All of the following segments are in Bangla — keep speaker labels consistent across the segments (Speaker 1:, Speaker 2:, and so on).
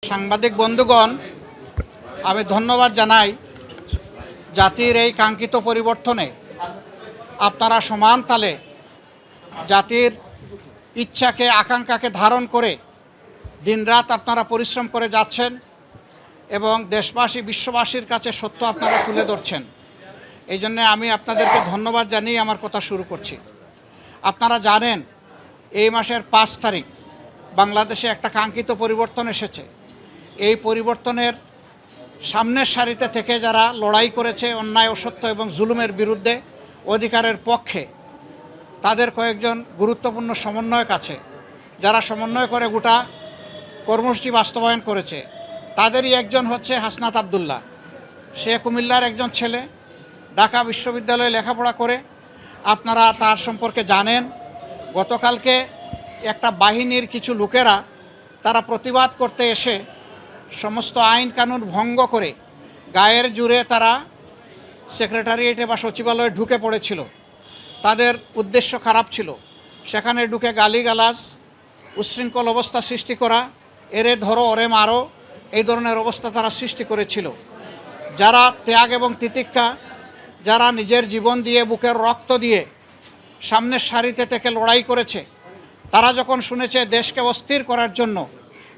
Speaker 1: সাংবাদিক বন্ধুগণ, আমি ধন্যবাদ জানাই জাতির এই কাঙ্ক্ষিত পরিবর্তনে আপনারা সমান তালে জাতির ইচ্ছাকে আকাঙ্ক্ষাকে ধারণ করে দিনরাত আপনারা পরিশ্রম করে যাচ্ছেন এবং দেশবাসী বিশ্ববাসীর কাছে সত্য আপনারা তুলে ধরছেন। এই জন্যে আমি আপনাদেরকে ধন্যবাদ জানিয়ে আমার কথা শুরু করছি। আপনারা জানেন এই মাসের 5 তারিখ বাংলাদেশে একটা কাঙ্ক্ষিত পরিবর্তন এসেছে। এই পরিবর্তনের সামনের সারিতে থেকে যারা লড়াই করেছে অন্যায় অসত্য এবং জুলুমের বিরুদ্ধে অধিকারের পক্ষে, তাদের কয়েকজন গুরুত্বপূর্ণ সমন্বয়ক আছে যারা সমন্বয় করে গোটা কর্মসূচি বাস্তবায়ন করেছে। তাদেরই একজন হচ্ছে হাসনাত আবদুল্লাহ। সে কুমিল্লার একজন ছেলে, ঢাকা বিশ্ববিদ্যালয়ে লেখাপড়া করে। আপনারা তার সম্পর্কে জানেন। গতকালকে একটা বাহিনীর কিছু লোকেরা তারা প্রতিবাদ করতে এসে সমস্ত আইন কানুন ভঙ্গ করে গায়ের জোরে তারা সেক্রেটারিয়েটে বা সচিবালয়ে ঢুকে পড়েছিল। তাদের উদ্দেশ্য খারাপ ছিল। সেখানে ঢুকে গালিগালাজ, উচ্ছৃঙ্খল অবস্থা সৃষ্টি করা, এরে ধরো ওরে মারো, এই ধরনের অবস্থা তারা সৃষ্টি করেছিল। যারা ত্যাগ এবং তিতিক্ষা, যারা নিজের জীবন দিয়ে বুকের রক্ত দিয়ে সামনের সারিতে থেকে লড়াই করেছে, তারা যখন শুনেছে দেশকে অস্থির করার জন্য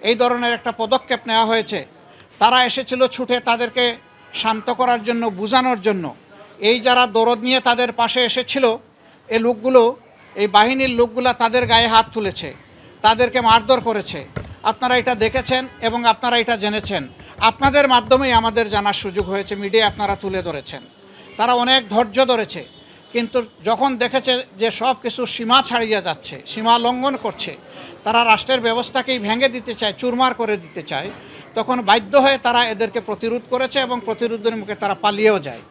Speaker 1: এই ধরনের একটা পদক্ষেপ নেওয়া হয়েছে, তারা এসেছিল ছুটে তাদেরকে শান্ত করার জন্য, বোঝানোর জন্য। এই যারা দরদ নিয়ে তাদের পাশে এসেছিল, এই লোকগুলো, এই বাহিনীর লোকগুলো তাদের গায়ে হাত তুলেছে, তাদেরকে মারধর করেছে। আপনারা এটা দেখেছেন এবং আপনারা এটা জেনেছেন। আপনাদের মাধ্যমেই আমাদের জানার সুযোগ হয়েছে, মিডিয়া আপনারা তুলে ধরেছেন। তারা অনেক ধৈর্য ধরেছে, কিন্তু যখন দেখেছে যে সব কিছু সীমা ছাড়িয়ে যাচ্ছে, সীমা লঙ্ঘন করছে, তারা রাষ্ট্রের ব্যবস্থাকেই ভেঙে দিতে চায়, চুরমার করে দিতে চায়, তখন বাধ্য হয়ে তারা এদেরকে প্রতিরোধ করেছে এবং প্রতিরোধের মুখে তারা পালিয়েও যায়।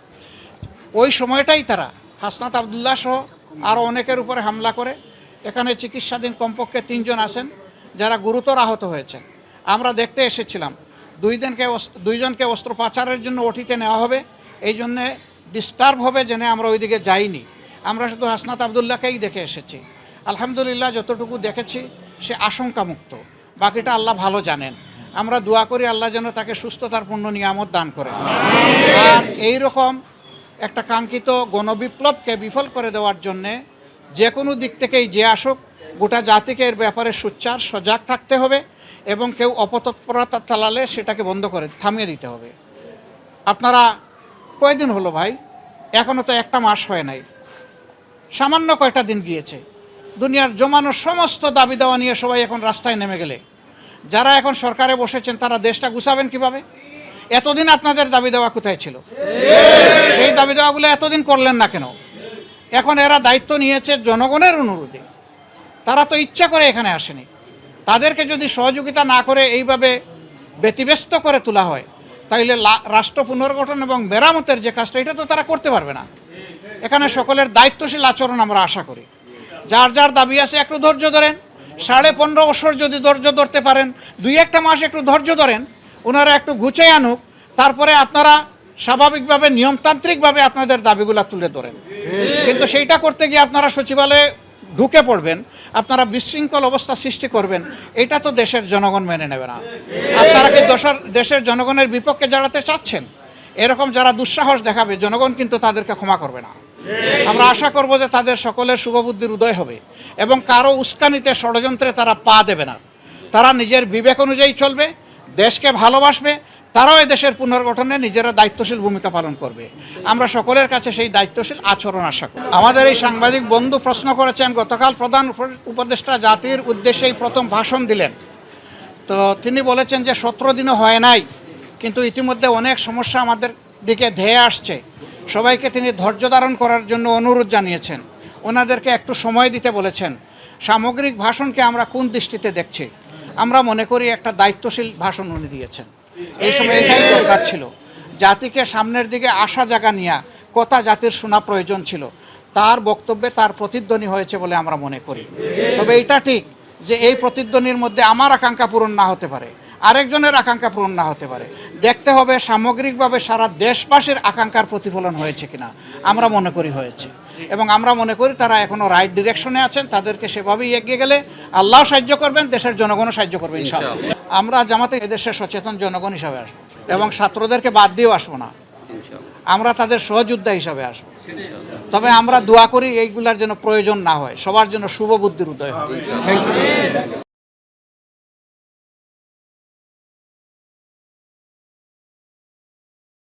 Speaker 1: ওই সময়টাই তারা হাসনাত আবদুল্লাহ সহ আরও অনেকের উপরে হামলা করে। এখানে চিকিৎসাধীন কমপক্ষে 3 জন আছেন যারা গুরুতর আহত হয়েছেন। আমরা দেখতে এসেছিলাম। 2 জনকে অস্ত্রোপচারের জন্য ওটিতে নেওয়া হবে, এই জন্যে ডিস্টার্ব হবে জেনে আমরা ওইদিকে যাইনি। আমরা শুধু হাসনাত আবদুল্লাহকেই দেখে এসেছি। আলহামদুলিল্লাহ, যতটুকু দেখেছি সে আশঙ্কামুক্ত। বাকিটা আল্লাহ ভালো জানেন। আমরা দোয়া করি আল্লাহ যেন তাকে সুস্থতার পূর্ণ নিয়ামত দান করেন। আর এই রকম একটা কাঙ্ক্ষিত গণবিপ্লবকে বিফল করে দেওয়ার জন্যে যে কোনো দিক থেকেই যে আসুক, গোটা জাতিকে এর ব্যাপারে সোচ্চার সজাগ থাকতে হবে এবং কেউ অপতৎপরতা চালালে সেটাকে বন্ধ করে থামিয়ে দিতে হবে। আপনারা কয়দিন হলো ভাই? এখনও তো একটা মাস হয় নাই, সামান্য কয়টা দিন গিয়েছে। দুনিয়ার জমানো সমস্ত দাবি দেওয়া নিয়ে সবাই এখন রাস্তায় নেমে গেলে যারা এখন সরকারে বসেছেন তারা দেশটা গুছাবেন কিভাবে? এতদিন আপনাদের দাবি দেওয়া কোথায় ছিল? সেই দাবি দেওয়াগুলো এতদিন করলেন না কেন? এখন এরা দায়িত্ব নিয়েছে জনগণের অনুরোধে। তারা তো ইচ্ছা করে এখানে আসেনি। তাদেরকে যদি সহযোগিতা না করে এইভাবে ব্যতিব্যস্ত করে তোলা হয়, তাইলে রাষ্ট্র পুনর্গঠন এবং মেরামতের যে কাজটা, এটা তো তারা করতে পারবে না। এখানে সকলের দায়িত্বশীল আচরণ আমরা আশা করি। যার যার দাবি আছে একটু ধৈর্য ধরেন। 15.5 বছর যদি ধৈর্য ধরতে পারেন, 2-1 মাস একটু ধৈর্য ধরেন, ওনারা একটু গুছিয়ে আনুক, তারপরে আপনারা স্বাভাবিকভাবে নিয়মতান্ত্রিকভাবে আপনাদের দাবিগুলো তুলে ধরেন। কিন্তু সেইটা করতে গিয়ে আপনারা সচিবালয়ে ঢুকে পড়বেন, আপনারা বিশৃঙ্খল অবস্থা সৃষ্টি করবেন, এটা তো দেশের জনগণ মেনে নেবে না। আপনারা কি দেশের জনগণের বিপক্ষে দাঁড়াতে চাচ্ছেন? এরকম যারা দুঃসাহস দেখাবে, জনগণ কিন্তু তাদেরকে ক্ষমা করবে না। আমরা আশা করব যে তাদের সকলের শুভবুদ্ধির উদয় হবে এবং কারো উস্কানিতে, ষড়যন্ত্রে তারা পা দেবে না। তারা নিজের বিবেক অনুযায়ী চলবে, দেশকে ভালোবাসবে, তারাও দেশের পুনর্গঠনে নিজেরা দায়িত্বশীল ভূমিকা পালন করবে। আমরা সকলের কাছে সেই দায়িত্বশীল আচরণ আশা করি। আমাদের এই সাংবাদিক বন্ধু প্রশ্ন করেছেন, গতকাল প্রধান উপদেষ্টা জাতির উদ্দেশ্যেই প্রথম ভাষণ দিলেন। তো তিনি বলেছেন যে 17 দিনও হয় নাই, কিন্তু ইতিমধ্যে অনেক সমস্যা আমাদের দিকে ধেয়ে আসছে। সবাইকে তিনি ধৈর্য ধারণ করার জন্য অনুরোধ জানিয়েছেন, ওনাদেরকে একটু সময় দিতে বলেছেন। সামগ্রিক ভাষণকে আমরা কোন দৃষ্টিতে দেখছি? আমরা মনে করি একটা দায়িত্বশীল ভাষণ উনি দিয়েছেন। এই সময় এটাই দরকার ছিল। জাতিকে সামনের দিকে আশা জায়গা নিয়ে কথা জাতির শোনা প্রয়োজন ছিল। তার বক্তব্যে তার প্রতিধ্বনি হয়েছে বলে আমরা মনে করি। তবে এটা ঠিক যে এই প্রতিধ্বনির মধ্যে আমার আকাঙ্ক্ষা পূরণ না হতে পারে, আরেকজনের আকাঙ্ক্ষা পূরণ না হতে পারে। দেখতে হবে সামগ্রিকভাবে সারা দেশবাসীর আকাঙ্ক্ষার প্রতিফলন হয়েছে কিনা। আমরা মনে করি হয়েছে এবং আমরা মনে করি তারা এখনও রাইট ডিরেকশনে আছেন। তাদেরকে সেভাবেই এগিয়ে গেলে আল্লাহ সাহায্য করবেন, দেশের জনগণও সাহায্য করবে ইনশাআল্লাহ। আমরা জামাতে এদেশের সচেতন জনগণ হিসাবে আসবো এবং ছাত্রদেরকে বাদ দিয়েও আসবো না, আমরা তাদের সহযোদ্ধা হিসাবে আসবো। তবে আমরা দোয়া করি এইগুলার যেন প্রয়োজন না হয়, সবার জন্য শুভ বুদ্ধির উদয় হয়।